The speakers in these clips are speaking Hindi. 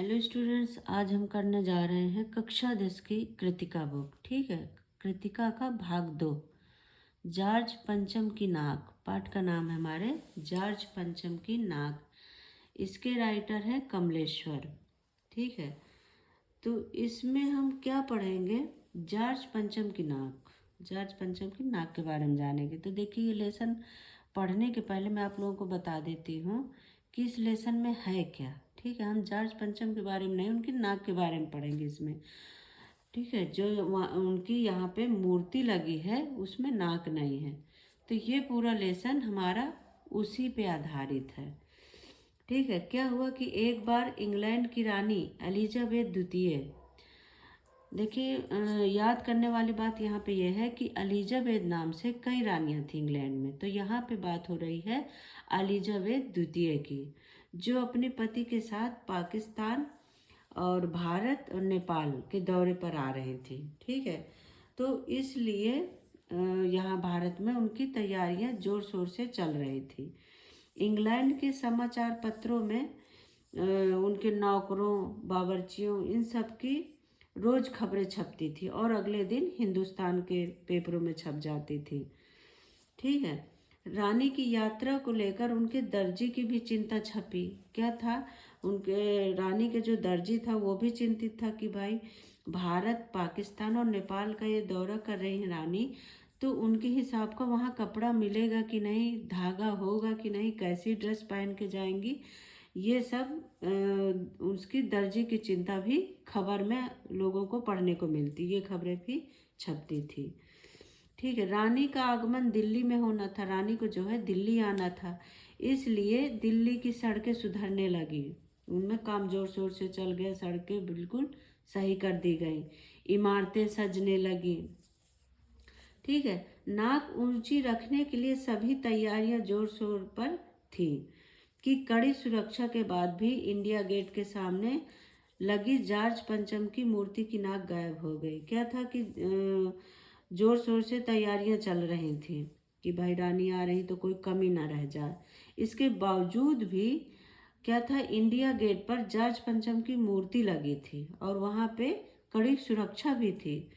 हेलो स्टूडेंट्स, आज हम करने जा रहे हैं कक्षा 10 की कृतिका बुक। ठीक है, कृतिका का भाग 2, जॉर्ज पंचम की नाक। पाठ का नाम है हमारे जॉर्ज पंचम की नाक। इसके राइटर हैं कमलेश्वर। ठीक है, तो इसमें हम क्या पढ़ेंगे? जॉर्ज पंचम की नाक। जॉर्ज पंचम की नाक के बारे में जानेंगे। तो देखिए, ये लेसन पढ़ने के पहले मैं आप लोगों को बता देती हूँ कि इस लेसन में है क्या। ठीक है, हम जॉर्ज पंचम के बारे में नहीं, उनकी नाक के बारे में पढ़ेंगे इसमें। ठीक है, जो उनकी यहाँ पे मूर्ति लगी है उसमें नाक नहीं है। तो ये पूरा लेसन हमारा उसी पे आधारित है। ठीक है, क्या हुआ कि एक बार इंग्लैंड की रानी एलिजाबेथ द्वितीय, देखिए याद करने वाली बात यहाँ पे यह है कि एलिजाबेथ नाम से कई रानियां थी इंग्लैंड में। तो यहाँ पे बात हो रही है एलिजाबेथ द्वितीय की, जो अपने पति के साथ पाकिस्तान और भारत और नेपाल के दौरे पर आ रही थी। ठीक है, तो इसलिए यहाँ भारत में उनकी तैयारियां जोर शोर से चल रही थी। इंग्लैंड के समाचार पत्रों में उनके नौकरों, बावर्चियों, इन सब की रोज खबरें छपती थी और अगले दिन हिंदुस्तान के पेपरों में छप जाती थी। ठीक है, रानी की यात्रा को लेकर उनके दर्जी की भी चिंता छपी। क्या था, उनके रानी के जो दर्जी था वो भी चिंतित था कि भाई भारत, पाकिस्तान और नेपाल का ये दौरा कर रही है रानी, तो उनके हिसाब का वहाँ कपड़ा मिलेगा कि नहीं, धागा होगा कि नहीं, कैसी ड्रेस पहन के जाएंगी, ये सब उसकी दर्जी की चिंता भी खबर में लोगों को पढ़ने को मिलती, ये खबरें भी छपती थी। ठीक है, रानी का आगमन दिल्ली में होना था, रानी को जो है दिल्ली आना था, इसलिए दिल्ली की सड़कें सुधरने लगी। उनमें काम जोर शोर से चल गया, सड़कें बिल्कुल सही कर दी गई, इमारतें सजने लगी। ठीक है, नाक ऊंची रखने के लिए सभी तैयारियां जोर शोर पर थी कि कड़ी सुरक्षा के बाद भी इंडिया गेट के सामने लगी जॉर्ज पंचम की मूर्ति की नाक गायब हो गई। क्या था कि जोर शोर से तैयारियां चल रही थी कि भाई रानी आ रही तो कोई कमी ना रह जाए। इसके बावजूद भी क्या था, इंडिया गेट पर जॉर्ज पंचम की मूर्ति लगी थी और वहाँ पे कड़ी सुरक्षा भी थी,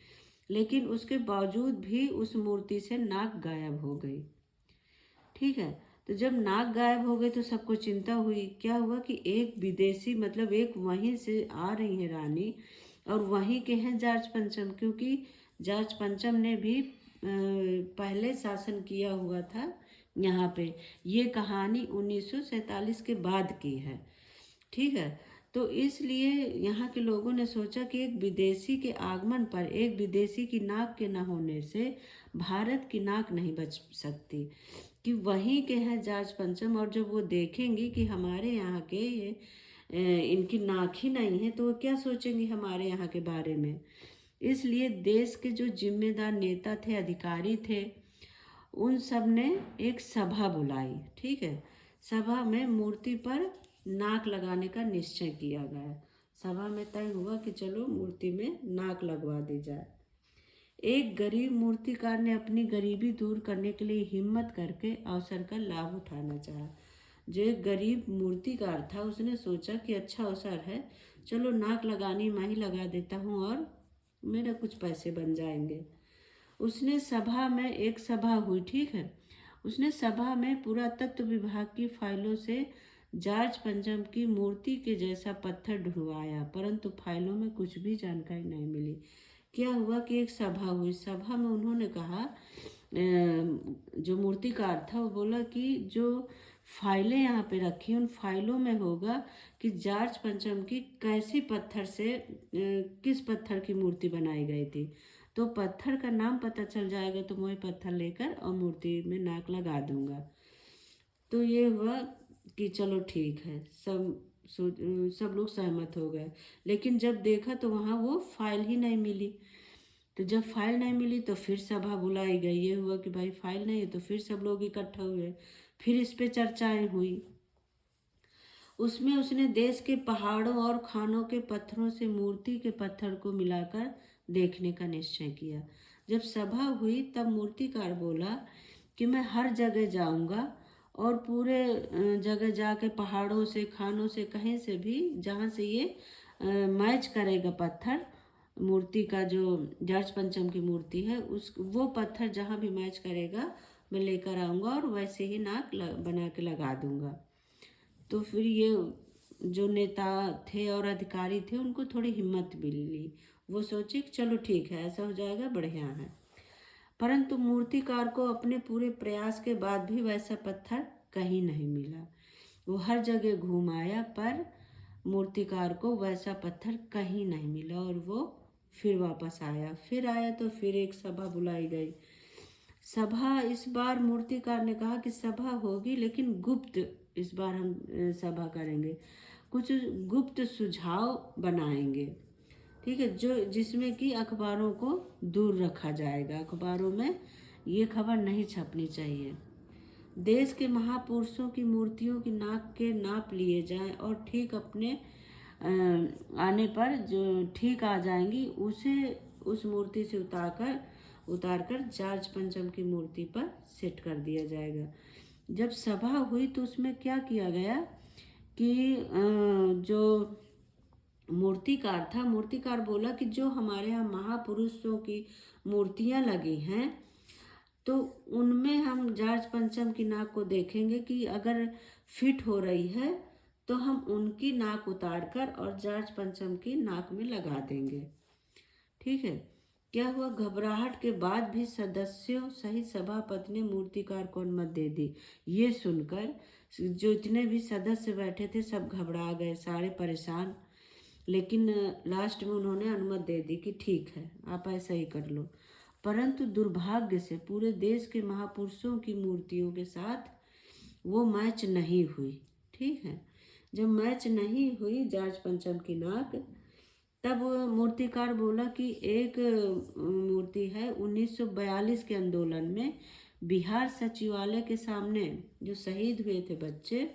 लेकिन उसके बावजूद भी उस मूर्ति से नाक गायब हो गई। ठीक है, तो जब नाक गायब हो गई तो सबको चिंता हुई। क्या हुआ कि एक विदेशी, मतलब एक वहीं से आ रही है रानी और वहीं के हैं जॉर्ज पंचम, क्योंकि जॉर्ज पंचम ने भी पहले शासन किया हुआ था यहाँ पे। ये कहानी 1947 के बाद की है। ठीक है, तो इसलिए यहाँ के लोगों ने सोचा कि एक विदेशी के आगमन पर, एक विदेशी की नाक के न होने से भारत की नाक नहीं बच सकती, कि वहीं के हैं जॉर्ज पंचम, और जब वो देखेंगी कि हमारे यहाँ के ये इनकी नाक ही नहीं है तो वो क्या सोचेंगी हमारे यहाँ के बारे में। इसलिए देश के जो जिम्मेदार नेता थे, अधिकारी थे, उन सब ने एक सभा बुलाई। ठीक है, सभा में मूर्ति पर नाक लगाने का निश्चय किया गया। सभा में तय हुआ कि चलो मूर्ति में नाक लगवा दी जाए। एक गरीब मूर्तिकार ने अपनी गरीबी दूर करने के लिए हिम्मत करके अवसर का लाभ उठाना चाहा। जो एक गरीब मूर्तिकार था उसने सोचा कि अच्छा अवसर है, चलो नाक लगानी मैं ही लगा देता हूँ और मेरा कुछ पैसे बन जाएंगे। उसने सभा में, एक सभा हुई, ठीक है, उसने सभा में पुरातत्व विभाग की फाइलों से जॉर्ज पंचम की मूर्ति के जैसा पत्थर ढूंढवाया, परंतु फाइलों में कुछ भी जानकारी नहीं मिली। क्या हुआ कि एक सभा हुई, सभा में उन्होंने कहा, जो मूर्तिकार था वो बोला कि जो फाइलें यहाँ पे रखी उन फाइलों में होगा कि जॉर्ज पंचम की कैसी पत्थर से, किस पत्थर की मूर्ति बनाई गई थी। तो पत्थर का नाम पता चल जाएगा तो मैं पत्थर लेकर और मूर्ति में नाक लगा दूंगा। तो ये हुआ कि चलो ठीक है, सब लोग सहमत हो गए। लेकिन जब देखा तो वहाँ वो फाइल ही नहीं मिली। तो जब फाइल नहीं मिली तो फिर सभा बुलाई गई। ये हुआ कि भाई फाइल नहीं है, तो फिर सब लोग इकट्ठा हुए, फिर इस पे चर्चाएं हुई। उसमें उसने देश के पहाड़ों और खानों के पत्थरों से मूर्ति के पत्थर को मिलाकर देखने का निश्चय किया। जब सभा हुई तब मूर्तिकार बोला कि मैं हर जगह जाऊंगा और पूरे जगह जाके पहाड़ों से, खानों से, कहीं से भी जहाँ से ये मैच करेगा पत्थर, मूर्ति का जो जार्ज पंचम की मूर्ति है उस वो पत्थर जहाँ भी मैच करेगा मैं लेकर आऊँगा और वैसे ही नाक बना के लगा दूँगा। तो फिर ये जो नेता थे और अधिकारी थे उनको थोड़ी हिम्मत मिली। वो सोचे कि चलो ठीक है, ऐसा हो जाएगा, बढ़िया है। परंतु मूर्तिकार को अपने पूरे प्रयास के बाद भी वैसा पत्थर कहीं नहीं मिला। वो हर जगह घूम आया पर मूर्तिकार को वैसा पत्थर कहीं नहीं मिला और वो फिर वापस आया। फिर आया तो फिर एक सभा बुलाई गई। सभा, इस बार मूर्तिकार ने कहा कि सभा होगी लेकिन गुप्त, इस बार हम सभा करेंगे, कुछ गुप्त सुझाव बनाएंगे, ठीक है, जो जिसमें कि अखबारों को दूर रखा जाएगा। अखबारों में ये खबर नहीं छपनी चाहिए। देश के महापुरुषों की मूर्तियों की नाक के नाप लिए जाएं और ठीक अपने आने पर जो ठीक आ जाएंगी उसे उस मूर्ति से उतारकर जार्ज पंचम की मूर्ति पर सेट कर दिया जाएगा। जब सभा हुई तो उसमें क्या किया गया कि जो मूर्तिकार था, मूर्तिकार बोला कि जो हमारे यहाँ महापुरुषों की मूर्तियाँ लगी हैं तो उनमें हम जार्ज पंचम की नाक को देखेंगे कि अगर फिट हो रही है तो हम उनकी नाक उतारकर और जार्ज पंचम की नाक में लगा देंगे, ठीक है। क्या हुआ, घबराहट के बाद भी सदस्यों सहित सभापति ने मूर्तिकार को अनुमति दे दी। ये सुनकर जो इतने भी सदस्य बैठे थे सब घबरा गए, सारे परेशान। लेकिन लास्ट में उन्होंने अनुमति दे दी कि ठीक है, आप ऐसा ही कर लो। परंतु दुर्भाग्य से पूरे देश के महापुरुषों की मूर्तियों के साथ वो मैच नहीं हुई, ठीक है। जब मैच नहीं हुई जार्ज पंचम की नाक, तब मूर्तिकार बोला कि एक मूर्ति है 1942 के आंदोलन में बिहार सचिवालय के सामने जो शहीद हुए थे बच्चे,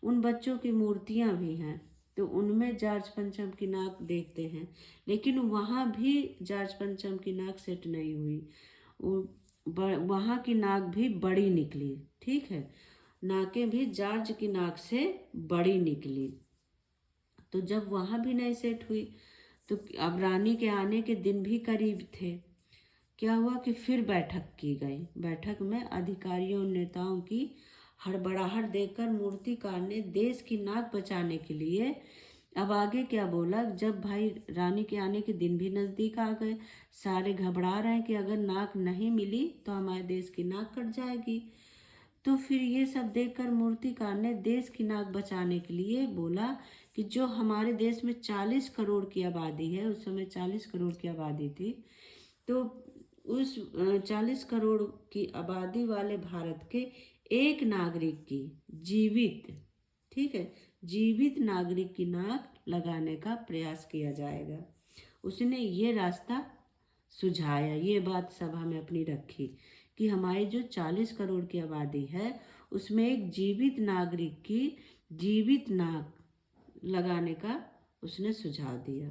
उन बच्चों की मूर्तियां भी हैं, तो उनमें जार्ज पंचम की नाक देखते हैं। लेकिन वहाँ भी जार्ज पंचम की नाक सेट नहीं हुई, वहाँ की नाक भी बड़ी निकली, ठीक है, नाकें भी जार्ज की नाक से बड़ी निकली। तो जब वहाँ भी नहीं सेट हुई तो अब रानी के आने के दिन भी करीब थे। क्या हुआ कि फिर बैठक की गई। बैठक में अधिकारियों और नेताओं की हड़बड़ाहट देखकर मूर्तिकार ने देश की नाक बचाने के लिए अब आगे क्या बोला, जब भाई रानी के आने के दिन भी नज़दीक आ गए, सारे घबरा रहे हैं कि अगर नाक नहीं मिली तो हमारे देश की नाक कट जाएगी। तो फिर ये सब देखकर मूर्तिकार ने देश की नाक बचाने के लिए बोला कि जो हमारे देश में 40 करोड़ की आबादी है, उस समय 40 करोड़ की आबादी थी, तो उस 40 करोड़ की आबादी वाले भारत के एक नागरिक की जीवित, ठीक है, जीवित नागरिक की नाक लगाने का प्रयास किया जाएगा। उसने ये रास्ता सुझाया, ये बात सभा में अपनी रखी कि हमारी जो 40 करोड़ की आबादी है उसमें एक जीवित नागरिक की जीवित नाक लगाने का उसने सुझाव दिया।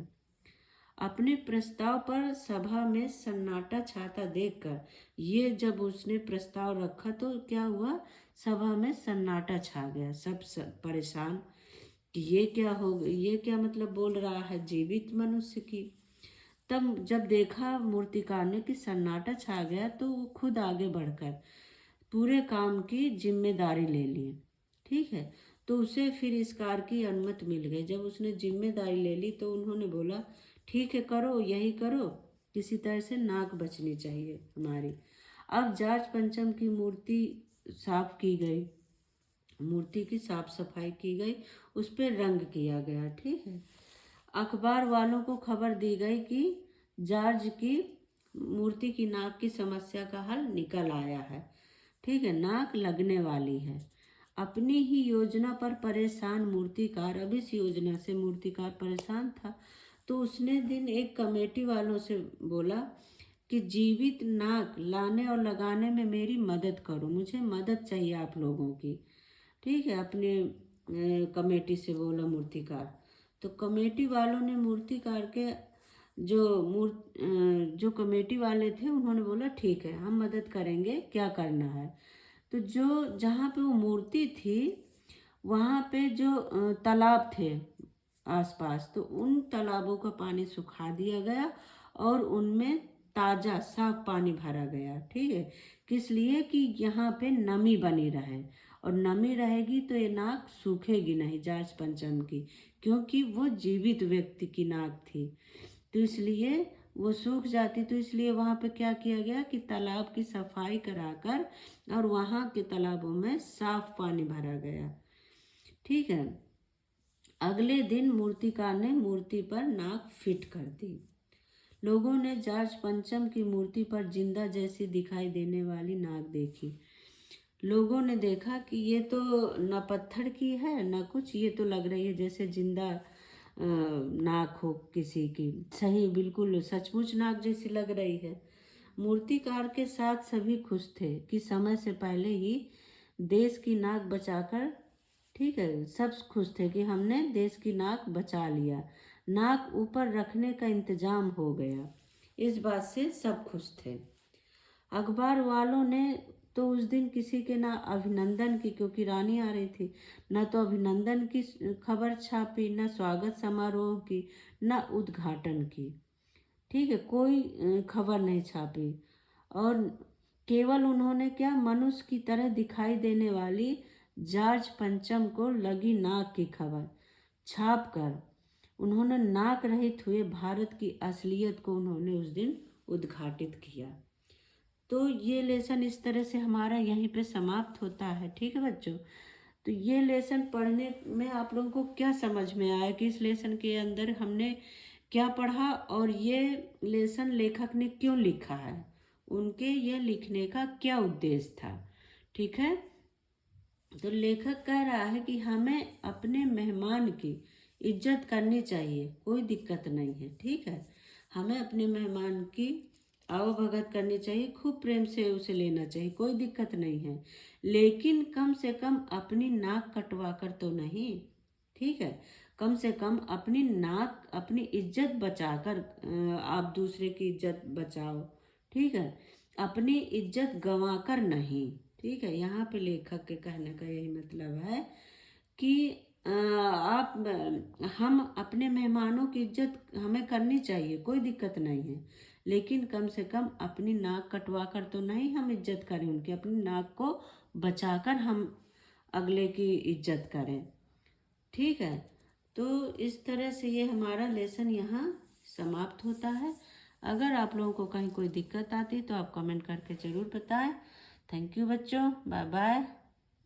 अपने प्रस्ताव पर सभा में सन्नाटा छाता देखकर, ये जब उसने प्रस्ताव रखा तो क्या हुआ, सभा में सन्नाटा छा गया, सब परेशान कि ये क्या हो, ये क्या मतलब बोल रहा है जीवित मनुष्य की। तब जब देखा मूर्तिकार ने कि सन्नाटा छा गया तो वो खुद आगे बढ़कर पूरे काम की जिम्मेदारी ले ली, ठीक है। तो उसे फिर इस कार्य की अनुमति मिल गई। जब उसने जिम्मेदारी ले ली तो उन्होंने बोला ठीक है, करो, यही करो, किसी तरह से नाक बचनी चाहिए हमारी। अब जार्ज पंचम की मूर्ति साफ की गई, मूर्ति की साफ सफाई की गई, उस पर रंग किया गया, ठीक है। अखबार वालों को खबर दी गई कि जार्ज की मूर्ति की नाक की समस्या का हल निकल आया है, ठीक है, नाक लगने वाली है। अपनी ही योजना पर परेशान मूर्तिकार, अब इस योजना से मूर्तिकार परेशान था, तो उसने दिन एक कमेटी वालों से बोला कि जीवित नाक लाने और लगाने में मेरी मदद करो, मुझे मदद चाहिए आप लोगों की, ठीक है, अपने कमेटी से बोला मूर्तिकार। तो कमेटी वालों ने मूर्तिकार के जो कमेटी वाले थे उन्होंने बोला ठीक है हम मदद करेंगे, क्या करना है। तो जो जहाँ पे वो मूर्ति थी वहाँ पे जो तालाब थे आसपास, तो उन तालाबों का पानी सुखा दिया गया और उनमें ताज़ा साफ पानी भरा गया। ठीक है, किस लिए कि यहाँ पे नमी बनी रहे, और नमी रहेगी तो ये नाक सूखेगी नहीं जार्ज पंचम की, क्योंकि वो जीवित व्यक्ति की नाक थी, तो इसलिए वो सूख जाती। तो इसलिए वहाँ पे क्या किया गया कि तालाब की सफाई कराकर और वहाँ के तालाबों में साफ पानी भरा गया। ठीक है, अगले दिन मूर्तिकार ने मूर्ति पर नाक फिट कर दी। लोगों ने जॉर्ज पंचम की मूर्ति पर जिंदा जैसी दिखाई देने वाली नाक देखी। लोगों ने देखा कि ये तो न पत्थर की है न कुछ, ये तो लग रही है जैसे जिंदा नाक हो किसी की। सही, बिल्कुल सचमुच नाक जैसी लग रही है। मूर्तिकार के साथ सभी खुश थे कि समय से पहले ही देश की नाक बचाकर, ठीक है, सब खुश थे कि हमने देश की नाक बचा लिया, नाक ऊपर रखने का इंतजाम हो गया। इस बात से सब खुश थे। अखबार वालों ने तो उस दिन किसी के ना अभिनंदन की, क्योंकि रानी आ रही थी, न तो अभिनंदन की खबर छापी, न स्वागत समारोह की, न उद्घाटन की। ठीक है, कोई खबर नहीं छापी, और केवल उन्होंने क्या, मनुष्य की तरह दिखाई देने वाली जॉर्ज पंचम को लगी नाक की खबर छाप कर उन्होंने नाक रहित हुए भारत की असलियत को उन्होंने उस दिन उद्घाटित किया। तो ये लेसन इस तरह से हमारा यहीं पे समाप्त होता है। ठीक है बच्चों, तो ये लेसन पढ़ने में आप लोगों को क्या समझ में आया कि इस लेसन के अंदर हमने क्या पढ़ा, और ये लेसन लेखक ने क्यों लिखा है, उनके ये लिखने का क्या उद्देश्य था। ठीक है, तो लेखक कह रहा है कि हमें अपने मेहमान की इज्जत करनी चाहिए, कोई दिक्कत नहीं है। ठीक है, हमें अपने मेहमान की आवभगत करनी चाहिए, खूब प्रेम से उसे लेना चाहिए, कोई दिक्कत नहीं है, लेकिन कम से कम अपनी नाक कटवा कर तो नहीं। ठीक है, कम से कम अपनी नाक, अपनी इज्जत बचाकर आप दूसरे की इज्जत बचाओ। ठीक है, अपनी इज्जत गंवा कर नहीं। ठीक है, यहाँ पे लेखक के कहने का यही मतलब है कि हम अपने मेहमानों की इज्जत हमें करनी चाहिए, कोई दिक्कत नहीं है, लेकिन कम से कम अपनी नाक कटवा कर तो नहीं हम इज्जत करें उनकी, अपनी नाक को बचाकर हम अगले की इज्जत करें। ठीक है, तो इस तरह से ये हमारा लेसन यहाँ समाप्त होता है। अगर आप लोगों को कहीं कोई दिक्कत आती तो आप कमेंट करके ज़रूर बताएं। थैंक यू बच्चों, बाय बाय।